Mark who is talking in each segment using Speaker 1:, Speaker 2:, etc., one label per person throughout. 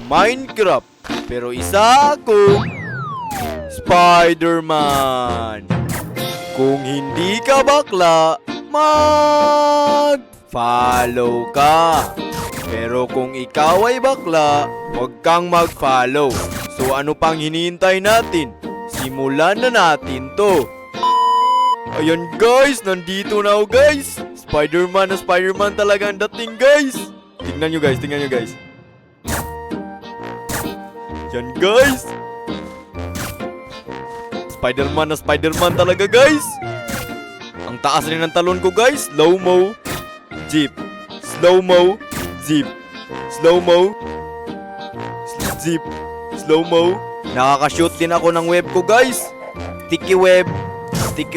Speaker 1: Minecraft. Pero isa akong Spider-Man. Kung hindi ka bakla, mag-follow ka. Pero kung ikaw ay bakla, huwag kang mag-follow. So ano pang hinihintay natin? Simulan na natin to. Ayan guys, nandito na ako guys. Spider-Man na Spider-Man talaga ang dating guys. Tingnan nyo guys, tingnan nyo guys. Yan guys. Spider-Man na Spider-Man talaga guys. Ang taas rin ng talon ko guys. Slow-mo, jeep. Slow-mo, jeep. Slow-mo, jeep. Slow-mo. Nakaka-shoot din ako ng web ko guys. Sticky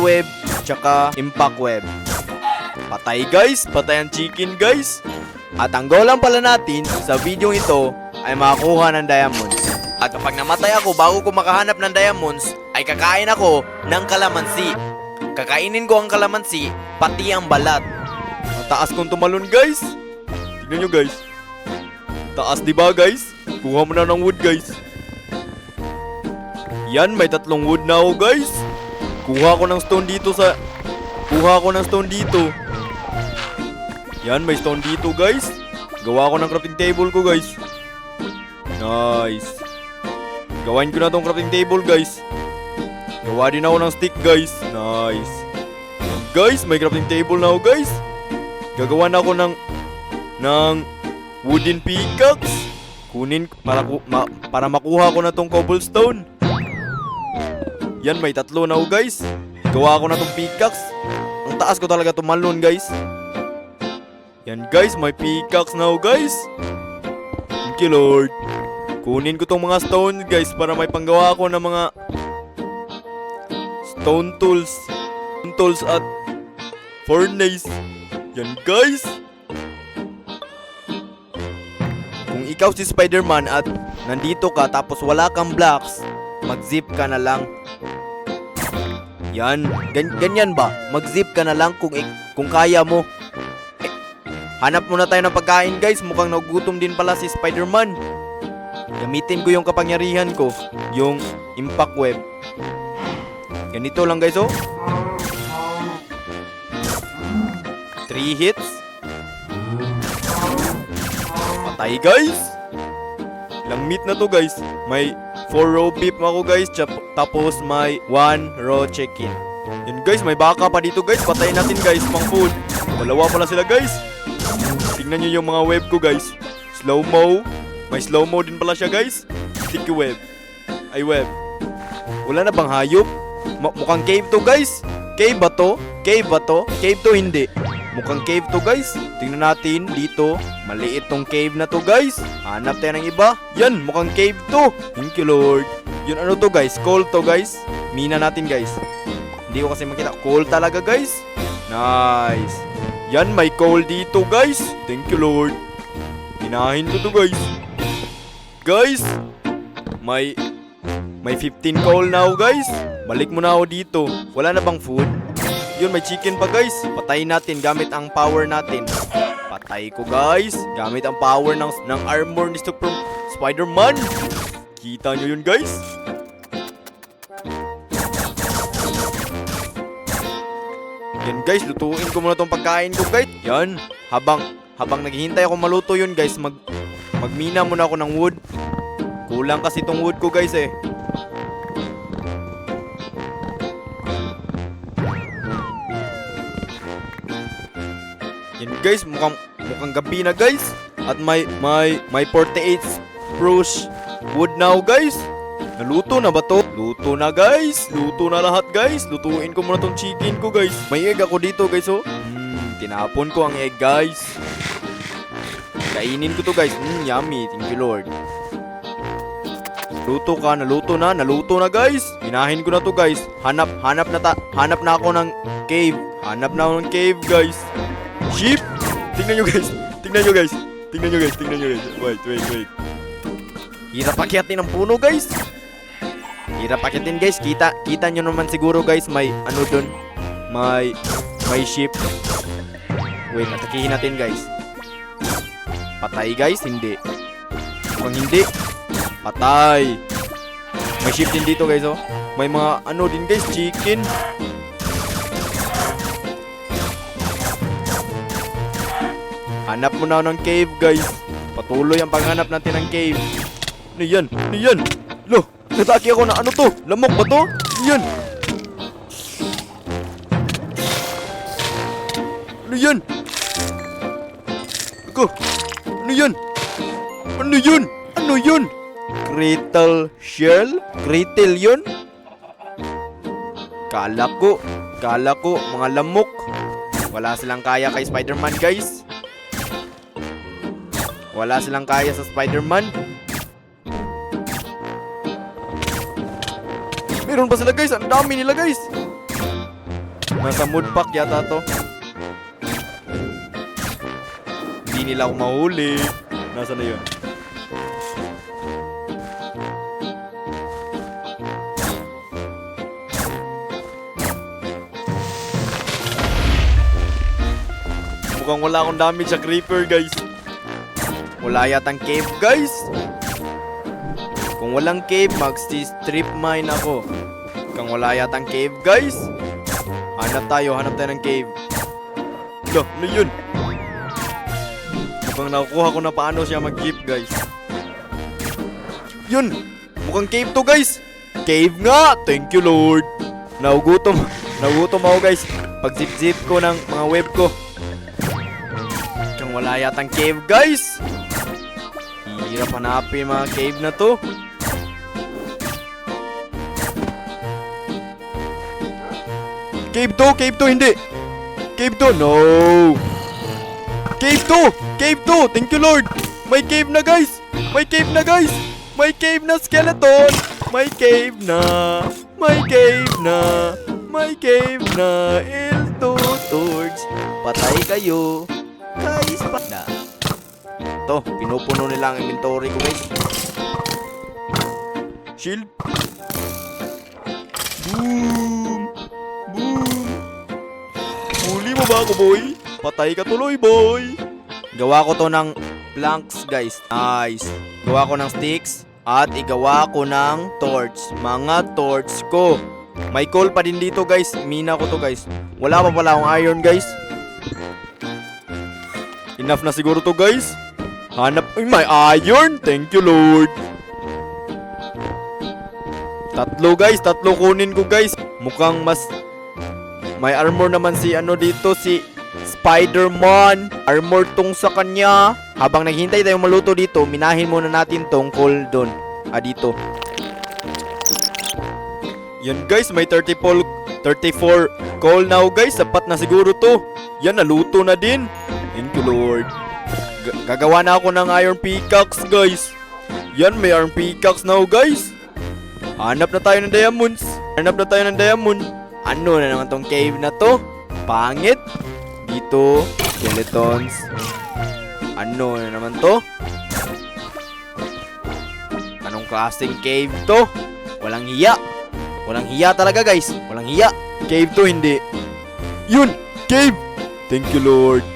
Speaker 1: web, tsaka impact web. Patay guys, patay ang chicken guys. At ang goal lang pala natin sa video ito ay makakuha ng diamonds. At kapag namatay ako bago ko makahanap ng diamonds, ay kakain ako ng kalamansi. Kakainin ko ang kalamansi, pati ang balat. Ang taas kong tumalon guys. Tignan nyo guys. Taas diba guys? Kuha mo na ng wood guys. Yan, may 3 wood na ako guys. Kuha ko ng stone dito sa... Kuha ko ng stone dito. Yan, may stone dito guys. Gawa ko ng crafting table ko guys. Nice. Gawain ko na tong crafting table guys. Gawa din ako ng stick guys. Nice. Guys, may crafting table na ako guys. Gagawa na ako ng wooden pickaxe. Kunin para makuha ko na tong cobblestone. Yan, may 3 na ako guys. Gawa ko na tong pickaxe. Ang taas ko talaga tumalon guys. Yan guys, may pickaxe na ako guys. Thank you Lord. Kunin ko tong mga stone guys para may panggawa ako ng mga stone tools at furnace. Yan guys. Kung ikaw si Spider-Man at nandito ka tapos wala kang blocks, mag-zip ka na lang. Yan, ganyan ba? Mag-zip ka na lang kung kaya mo. Hanap muna tayo ng pagkain guys. Mukhang nagugutom din pala si Spider-Man. Gamitin ko yung kapangyarihan ko, yung impact web. Ganito lang guys oh. 3 hits. Patay guys. Ilang meat na to guys. May 4 raw beef ako guys. Tapos may 1 raw chicken. Yan guys, may baka pa dito guys. Patayin natin guys, pang food. Dalawa pala sila guys. Tingnan nyo yung mga web ko guys. Slow-mo. May slow-mo din pala siya guys. Sticky web. Ay web. Wala na bang hayop? Mukhang cave to guys. Cave ba to? Cave ba to? Cave to hindi. Mukhang cave to guys. Tingnan natin dito. Maliit tong cave na to guys. Hanap tayo ng iba. Yan, mukhang cave to. Thank you Lord. Yun ano to guys? Coal to guys. Mina natin guys. Hindi ko kasi makita. Coal talaga guys. Nice. Yan, may coal dito guys. Thank you Lord. Hinahin ko to guys. Guys, may 15 coal na ako guys. Balik muna ako dito. Wala na bang food? Yun, may chicken pa guys. Patayin natin gamit ang power natin. Patay ko guys. Gamit ang power ng armor ni Spider-Man. Kita nyo yun guys. Yan guys, lutuin ko muna tong pagkain ko guys. Yan, habang naghihintay ako maluto yun guys, magmina muna ako ng wood. Kulang kasi tong wood ko guys eh. Yan guys, mukhang gabi na guys. At may 48 spruce wood now guys. Naluto na ba to? Luto na guys. Luto na lahat guys. Lutuin ko muna tong chicken ko guys. May egg ako dito guys oh. Tinapon ko ang egg guys. Kainin ko to guys. Yummy. Thank you Lord. Luto ka. Naluto na guys. Hinahin ko na to guys. Hanap na ako ng cave. Hanap na ako ng cave guys. Sheep. Tingnan nyo guys. Wait. Hirap akyatin ng puno guys. Hirap akyatin guys. Kita nyo naman siguro guys. May ano dun. May sheep. Wait, atakihin natin guys. Patay guys. Hindi. Mukhang hindi. Patay. May ship din dito guys oh. May mga ano din guys, chicken. Hanap mo na ng cave guys. Patuloy ang paghanap natin ng cave. Ano yan? Ano yan? Lo, natake ako na ano to? Lamok ba to? Ano yan? Ano yan? Ako. Ano yan? Ano yun? Ano yun? Crystal shell? Crystal yun? Kala ko mga lamok. Wala silang kaya kay Spider-Man guys. Wala silang kaya sa Spider-Man. Meron pa sila guys. Ang dami nila guys. Nasa mood pack yata to. Hindi nila ako mahuli. Nasaan na yun? Mukhang wala akong damage sa creeper guys. Wala yatang cave guys. Kung walang cave, mag-strip mine ako. Kung wala yatang cave guys. Hanap tayo ng cave. Lo, ano yun? Mukhang nakukuha ko na paano siya mag-jeep guys. Yun! Mukhang cave to guys. Cave nga! Thank you Lord. Nagugutom ako guys. Pag zip ko ng mga web ko. Kung wala yatang cave guys. Hirap hanapin mga cave na to. Cave to, hindi. Cave to, no. Cave to, thank you Lord. May cave na guys. May cave na skeleton. May cave na. Ilto Torch. Patay kayo. Guys, na. To, pinupuno nila ang inventory ko guys. Shield. Boom. Huli mo ba ako boy? Patay ka tuloy boy. Gawa ko to ng planks guys. Nice. Gawa ko ng sticks. At igawa ko ng torch. Mga torch ko. May coal pa din dito guys. Mina ko to guys. Wala pa pala akong iron guys. Enough na siguro to guys. Hanap. Ay, may iron. Thank you Lord. Tatlo kunin ko guys. Mukhang mas may armor naman si ano dito, si Spider-Man. Armor tong sa kanya. Habang naghihintay tayong maluto dito, minahin muna natin tong coal doon. Dito. Yan guys, may 34 coal now guys. Sapat na siguro to. Yan, naluto na din. Thank you Lord. Gagawa na ako ng iron pickaxe guys. Yan, may iron pickaxe now guys. Hanap na tayo ng diamonds. Ano na naman tong cave na to? Pangit. Dito, skeletons. Ano na naman to? Anong klaseng cave to? Walang hiya. Walang hiya talaga guys. Walang hiya. Cave to, hindi. Yun! Cave! Thank you Lord.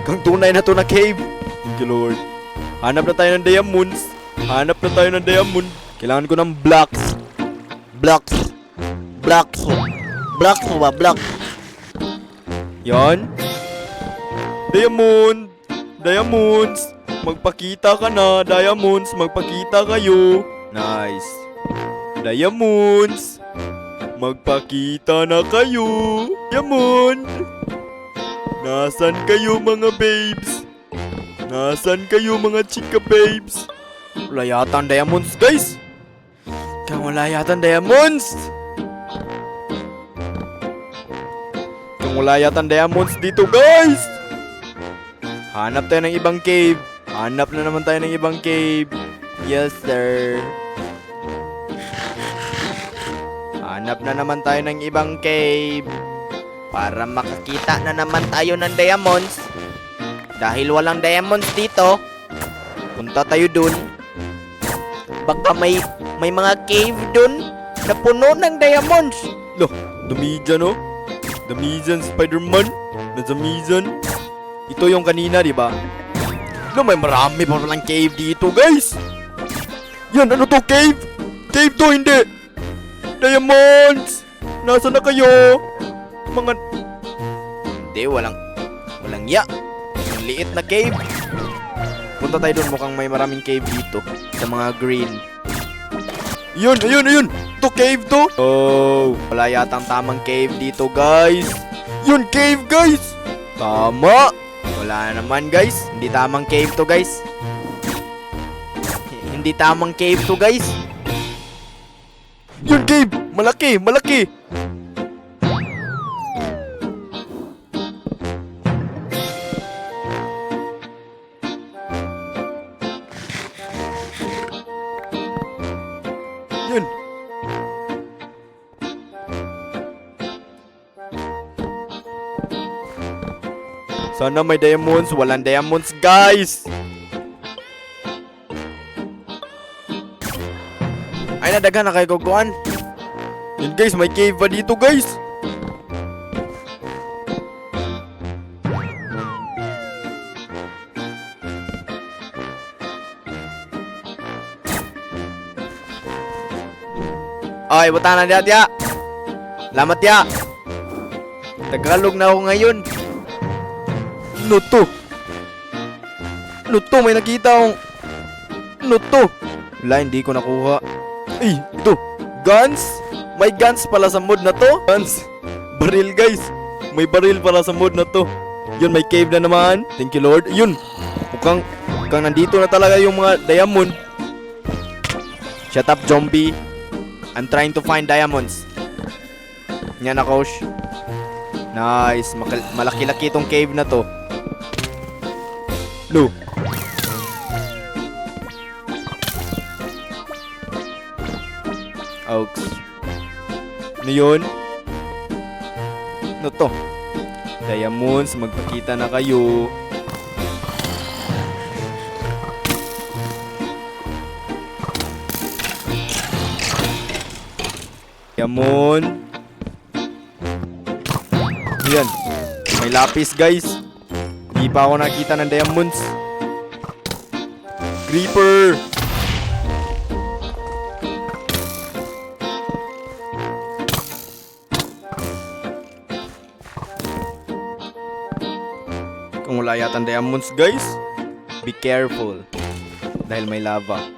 Speaker 1: Kang tunay na to na cave. Thank you Lord. Hanap na tayo ng diamonds. Kailangan ko ng blocks. Blocks. Yan. Diamonds. Magpakita ka na. Diamonds, magpakita kayo. Nice. Diamonds. Magpakita na kayo. Diamond. Nasaan kayo mga babes? Nasaan kayo mga chika babes? Wala yata ang diamonds guys. Wala yata ang diamonds. Wala yata ang diamonds dito guys. Hanap tayo ng ibang cave. Hanap na naman tayo ng ibang cave. Yes sir. Hanap na naman tayo ng ibang cave. Para makakita na naman tayo ng diamonds. Dahil walang diamonds dito, punta tayo dun. Baka may mga cave dun na puno ng diamonds. Loh, dumi dyan oh. Damisan Spider-Man. Nadamisan. Ito yung kanina, di ba? No, may marami pa palang cave dito, guys. Yan, ano to? Cave? Cave to, hindi! Diamonds! Nasaan na kayo? Mga... Hindi, walang ya. Ang liit na cave. Punta tayo doon, mukhang may maraming cave dito. Sa mga green. Yun, ayun! To cave to? Oh, wala yatang tamang cave dito, guys. Yun, cave, guys! Tama! Wala naman, guys. Hindi tamang cave to, guys. Hindi tamang cave to, guys. Yun, cave! Malaki! Yun! Sana may diamonds. Walang diamonds, guys! Ay, nadaghan na kayo kukuhan. Yun, guys, may cave pa dito, guys. Ay, buta na diyan, ya. Lamat, ya. Tagalog na ako ngayon. Ano to? May nakita akong... Ano to? Wala, hindi ko nakuha. Ay, ito. Guns? May guns pala sa mod na to? Guns. Baril, guys. May baril pala sa mod na to. Yun, may cave na naman. Thank you, Lord. Yun. Mukhang nandito na talaga yung mga diamond. Shut up, zombie. I'm trying to find diamonds. Yan na, coach. Nice. Malaki-laki itong cave na to. No. Oaks. Ano yun? Ano to? Diamonds, magpakita na kayo. Diamond. Ayan. May lapis, guys. Hindi pa ako nakita ng diamonds. Creeper! Kung wala yata ng diamonds, guys, be careful. Dahil may lava.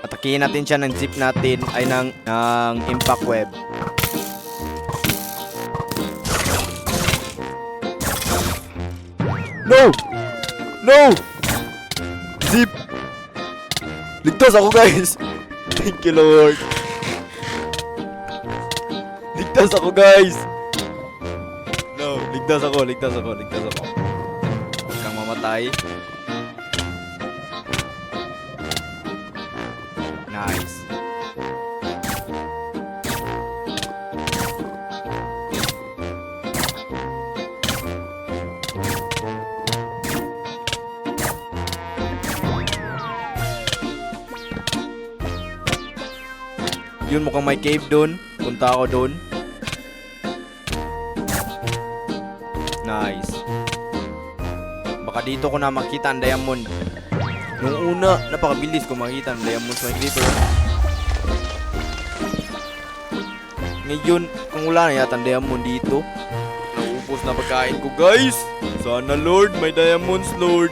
Speaker 1: Atakihin natin siya ng zip natin ay ng impact web. No! Zip! Ligtas ako, guys! Thank you, Lord! Ligtas ako, guys! No, ligtas ako. Huwag kang mamatay. Nice. Yun, mukhang may cave doon. Punta ako doon. Nice. Baka dito ko na makita ang diamond. Nung una, napakabilis ko makita ang diamond sa creeper. Ngayon, kung wala na yata ang diamond dito, naubos na pagkain ko, guys. Sana, Lord, may diamonds, Lord.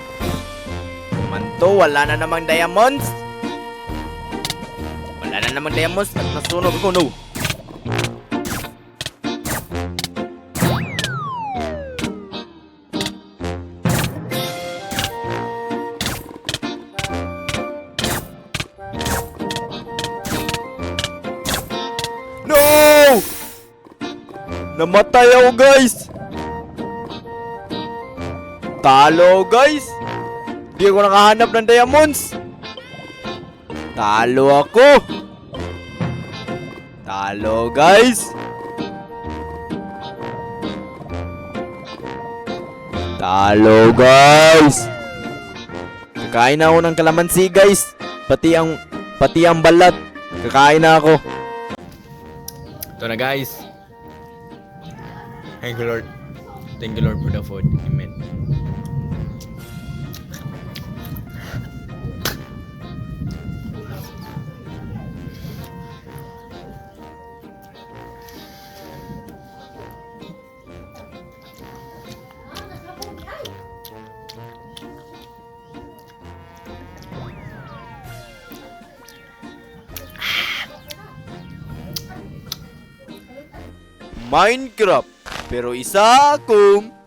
Speaker 1: Manto, wala na namang diamonds. Wala na namang diamonds. Nasunog ako, no. No! Namatay ako, guys. Talo, guys. Di ako nakahanap ng diamonds. Talo ako. Talo, guys. Talo, guys. Kakain na ako ng kalamansi, guys. Pati ang balat. Kakain na ako. Ito na, guys. Thank you, Lord. Thank you, Lord, for the food. Amen. Minecraft. Pero isa akong